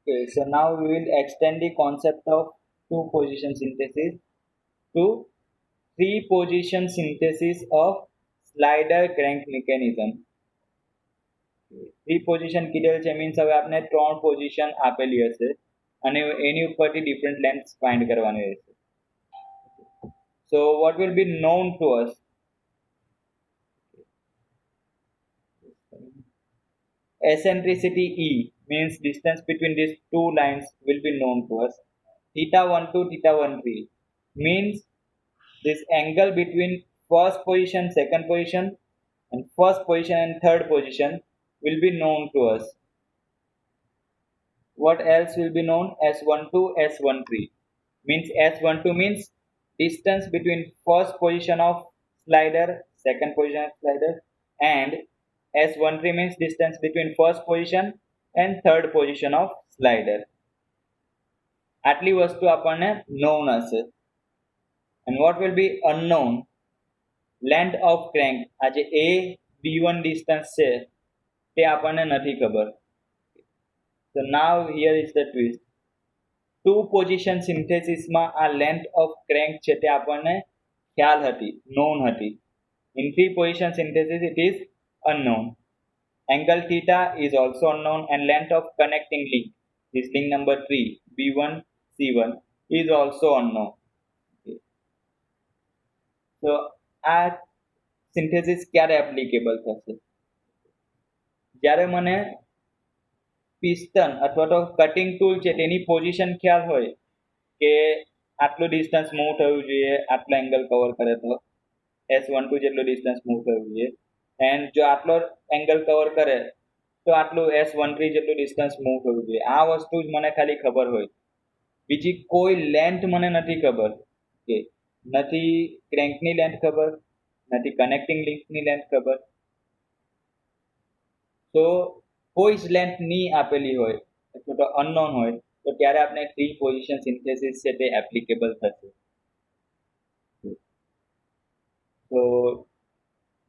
Okay, so now we will extend the concept of two position synthesis to three position synthesis of slider crank mechanism. Three position કીધેલ છે means હવે આપણે ત્રણ position આપેલી હશે અને એની ઉપરથી ડિફરન્ટ લેન્થ ફાઇન્ડ કરવાની રહેશે. So what will be non two us? Eccentricity E means distance between these two lines will be known to us. Theta 12, theta 13 means this angle between first position, second position, and first position and third position will be known to us. What else will be known? S12, S13 means S12 means distance between first position of slider, second position of slider, and S13 means distance between first position and third position of slider. આટલી વસ્તુ આપણને known હશે. And what will be unknown? Length of crank. આ જે A B1 distance છે તે આપણને નથી ખબર. So now here is the twist. Two position synthesis માં આ length of crank છે તે આપણને ખ્યાલ હતી, known હતી. In three position synthesis it is unknown. Angle theta is also unknown and length of connecting link, this link number 3 B1 C1 is also unknown. Okay. So આ synthesis ક્યારે applicable થશે? જ્યારે મને પિસ્ટન અથવા તો cutting tool છે તેની position ખ્યાલ હોય કે આટલું ડિસ્ટન્સ મૂવ થવું જોઈએ, આટલો એંગલ કવર કરે તો S12 જેટલું ડિસ્ટન્સ મૂવ થવું જોઈએ, એન્ડ જો આટલો એંગલ કવર કરે તો આટલું S13 જેટલું ડિસ્ટન્સ મૂવ થવું જોઈએ. આ વસ્તુ જ મને ખાલી ખબર હોય, બીજી કોઈ લેન્થ મને નથી ખબર. કે નથી ક્રેન્કની લેન્થ ખબર, નથી કનેક્ટિંગ લિંકની લેન્થ ખબર. તો કોઈ જ લેન્થ નહીં આપેલી હોય અથવા તો અનનોન હોય તો ત્યારે આપણે થ્રી પોઝિશન સિન્થેસિસ છે તે એપ્લિકેબલ થશે. So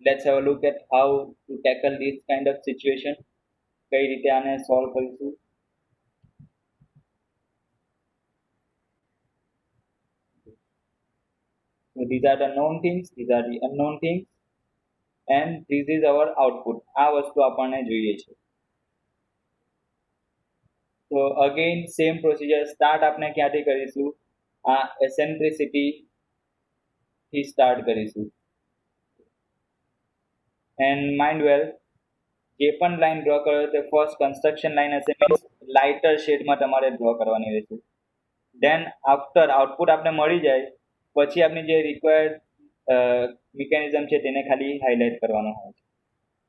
let's have a look at how to tackle this kind of situation. કઈ રીતે આને સોલ્વ કરીશું? So these are the known things, these are the unknown things, and this is our output. આ વસ્તુ આપણને જોઈએ છે. So again same procedure. Start આપણે ક્યાંથી કરીશું? આ eccentricity થી સ્ટાર્ટ કરીશું. And mind well, જે પણ લાઈન ડ્રો કરો તે ફર્સ્ટ કન્સ્ટ્રક્શન લાઈન હશે, મીન્સ લાઇટર શેડમાં તમારે ડ્રો કરવાની રહેશે. દેન આફ્ટર આઉટપુટ આપણે મળી જાય પછી આપણી જે રિક્વાયર્ડ મિકેનિઝમ છે તેને ખાલી હાઇલાઇટ કરવાનો હોય છે.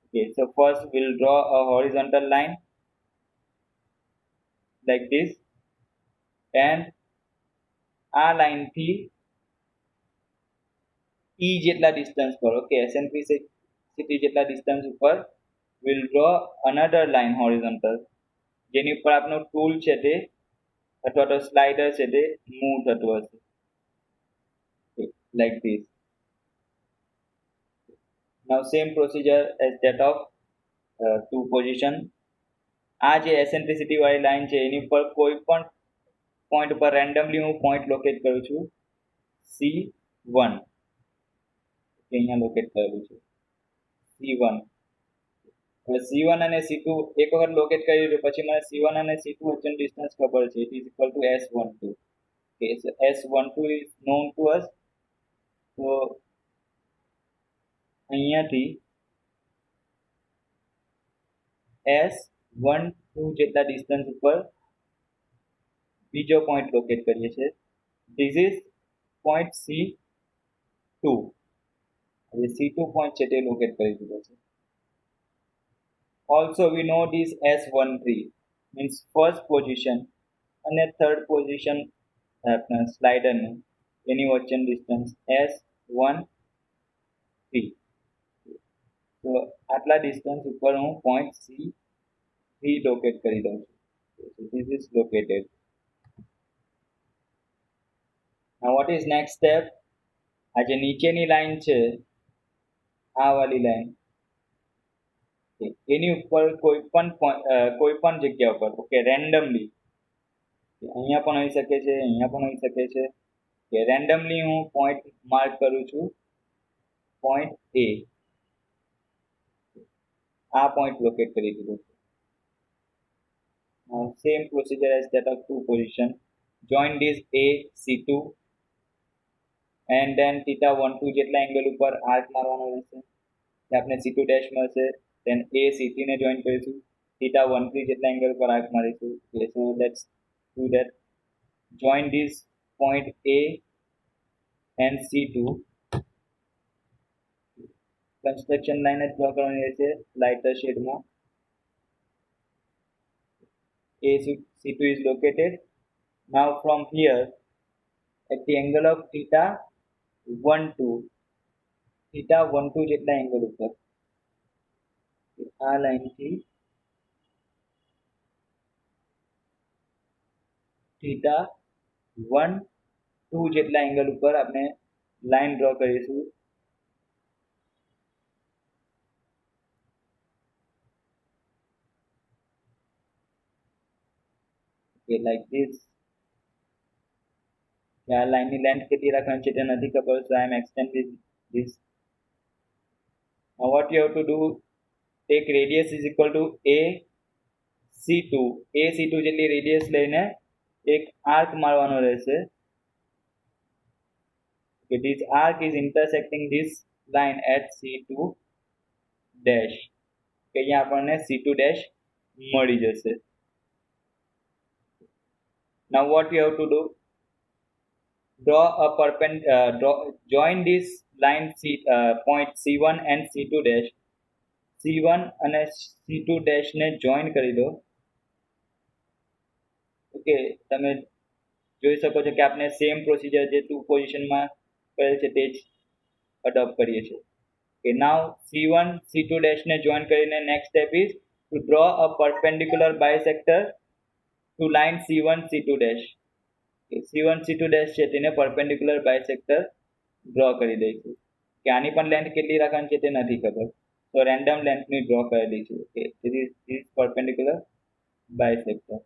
Okay, so first will draw a horizontal line like this, and આ લાઈનથી E જેટલા ડિસ્ટન્સ પર, ઓકે, એસેન્ટ્રિસિટી જેટલા ડિસ્ટન્સ ઉપર will draw another line horizontal, જેની ઉપર આપણું ટૂલ છે તે અથવા તો સ્લાઇડર છે તે મૂવ થતું હશે, like this. Now same procedure as that of two position. આ જે એસેન્ટ્રિસિટી વાળી લાઈન છે એની ઉપર કોઈ પણ પોઈન્ટ પર રેન્ડમલી હું પોઈન્ટ લોકેટ કરું છું, C1 અહીંયા લોકેટ કરેલું છે C1. હવે C1 અને C2 એક વખત લોકેટ કરી દીધું પછી મને C1 અને C2 વચ્ચેનું ડિસ્ટન્સ ખબર છે, it is equal to S12. Okay, so S12 is known two અસ. તો અહીંયાથી S12 જેટલા ડિસ્ટન્સ ઉપર બીજો પોઈન્ટ લોકેટ કરીએ છીએ. This is point C2. હવે C2 પોઈન્ટ છે તે લોકેટ કરી દીધો છે. Also we know this S13 means first position અને થર્ડ પોઝિશન સ્લાઇડરનું એની વચ્ચેનું ડિસ્ટન્સ S13. તો આટલા ડિસ્ટન્સ ઉપર હું પોઈન્ટ C3 લોકેટ કરી દઉં છું. This is located. Now what is next step? આ જે નીચેની લાઈન છે આ વાળી લાઈન એની ઉપર કોઈ પણ જગ્યા ઉપર, ઓકે, રેન્ડમલી અહીંયા પણ આવી શકે છે, અહીંયા પણ આવી શકે છે કે રેન્ડમલી હું પોઈન્ટ માર્ક કરું છું, પોઈન્ટ એ, આ પોઈન્ટ લોકેટ કરી દીધો છે. Same procedure as that of two position. Join this A C2 and then theta 12 જેટલા એંગલ ઉપર આર્ક મારવાનો રહેશે. આપણે C2 ડેશ મળશે, then A C3 ને જોઈન કરીશું, theta 13 જેટલા એંગલ ઉપર arc મારીશું. So let's do that. Join this point A and C2. Construction line જ ડ્રો કરવાની રહેશે lighter શેડમાં. A C2 is located. Now from here at the angle of theta 12 જેટલા angle ઉપર આ લાઈનથી theta 12 જેટલા angle ઉપર આપણે લાઈન ડ્રો કરીશું. like this. આ લાઈનની લેન્થ કેટલી રાખવાની છે તે નથી ખબર, so I am extending this. Now what you have to do, take radius is equal to a c2 જેટલી રેડિયસ લઈને એક આર્ક મારવાનો રહેશે. This arc is intersecting this line at C2 dash. અહીંયા આપણને C2 dash મળી જશે. Now what you have to do, join this line point C1 and C2 dash. C1 અને C2 dash ને join કરી દો. ઓકે, તમે જોઈ શકો છો કે આપણે સેમ પ્રોસિજર જે ટુ પોઝિશનમાં કરેલ છે તે જ અડોપ્ટ કરીએ છીએ. Okay, now C1 C2 dash ને join કરીને next step is to draw a perpendicular bisector to line C1 C2 dash. C1 C2 dash છે તેને perpendicular bisector ડ્રો કરી દઈશું. કે આની પણ લેન્થ કેટલી રાખવાની છે તે નથી ખબર, તો રેન્ડમ લેન્થની ડ્રો કરી દઈશું. Okay, this perpendicular bisector.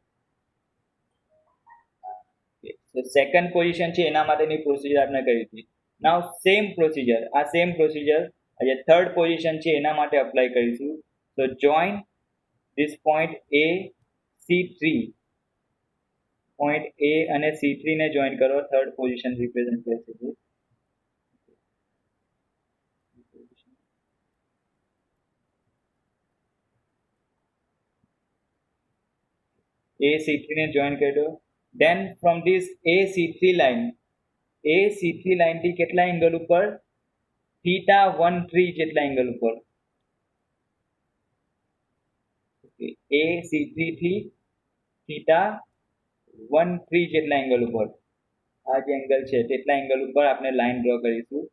So second position છે એના માટેની પ્રોસિજર આપણે કરી હતી. Now same procedure, આ સેમ પ્રોસિજર આજે થર્ડ પોઝિશન છે એના માટે અપ્લાય કરીશું. So join this point A C3, point A અને C3 ને જોઈન કરો, થર્ડ પોઝિશન રિપ્રેઝન્ટ કરશે. A C3 ને જોઈન કરી દો. Then from this A C3 line થી કેટલા એંગલ ઉપર? theta 13 જેટલા એંગલ ઉપર. A C3 થી theta 13 જેટલા એંગલ ઉપર, આ જે એંગલ છે તેટલા એંગલ ઉપર આપણે લાઈન ડ્રો કરીશું.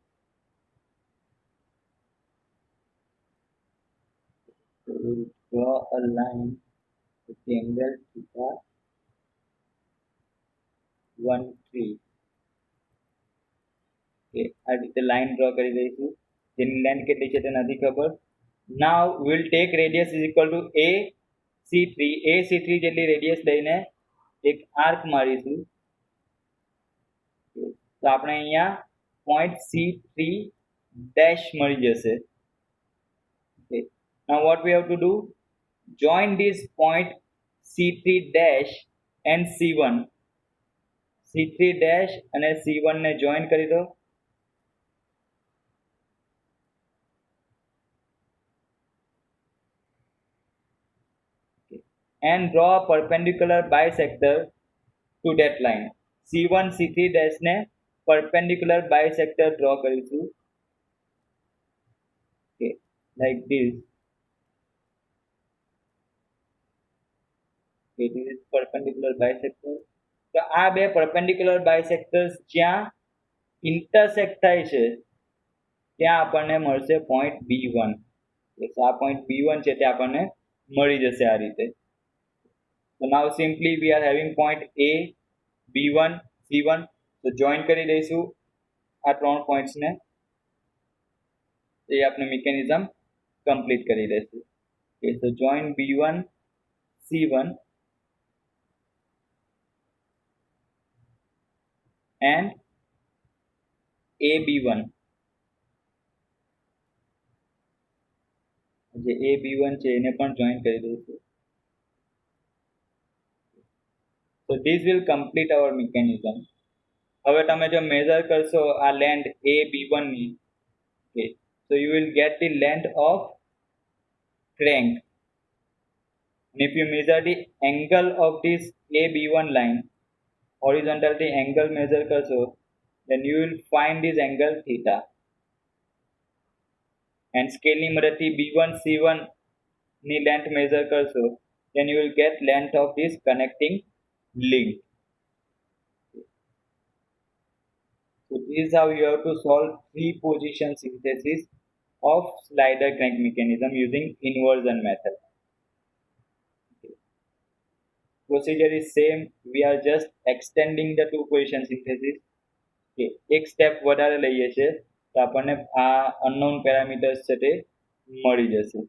Draw a line with the angle theta 13. આ રીતે લાઈન ડ્રો કરી દઈશું, જેની લેન્થ કેટલી છે તે નથી ખબર. Now we will take radius is equal to A C3 જેટલી રેડિયસ લઈને એક આર્ક મારીશું. તો આપણે અહીંયા પોઈન્ટ C3 ડેશ મળી જશે. Now what we have to do, join this point C3 dash and C1. C3 dash અને C1 ને જોઈન કરી દો. And draw a perpendicular bisector to that line. C1 C3 dash ને perpendicular bisector draw કરીશું. Okay, like this. Okay, this is perpendicular bisector. તો આ બે perpendicular bisectors જ્યાં intersect થાય છે ત્યાં આપણને મળશે point B1. તો આ point B1 છે તે આપણને મળી જશે આ રીતે. So now simply we are having point A, B1, C1. So join કરી દઈશું આ ત્રણ પોઈન્ટ્સ ને, એ આપણે મિકેનિઝમ કમ્પ્લીટ કરી દઈશું. Okay, so join B1 C1. and AB1 જે AB1 છે એને પણ જોઈન કરી દઈશું. So this will complete our mechanism. હવે તમે જો મેઝર કરશો આ લેન્થ AB1 ની, okay, so you will get the length of crank. And if you measure the angle of this AB1 line, horizontal the angle measure કરશો, then you will find this angle theta. And scale ની મદદથી B1 C1 ની length measure કરશો, then you will get length of this connecting link. So this is how you have to solve 3-position synthesis of slider crank mechanism using inversion method. Okay. Procedure is same. We are just extending the 2-position synthesis. Okay. એક step વધારે લઈએ છે તો આપણને આ unknown parameters છે તે મળી જશે.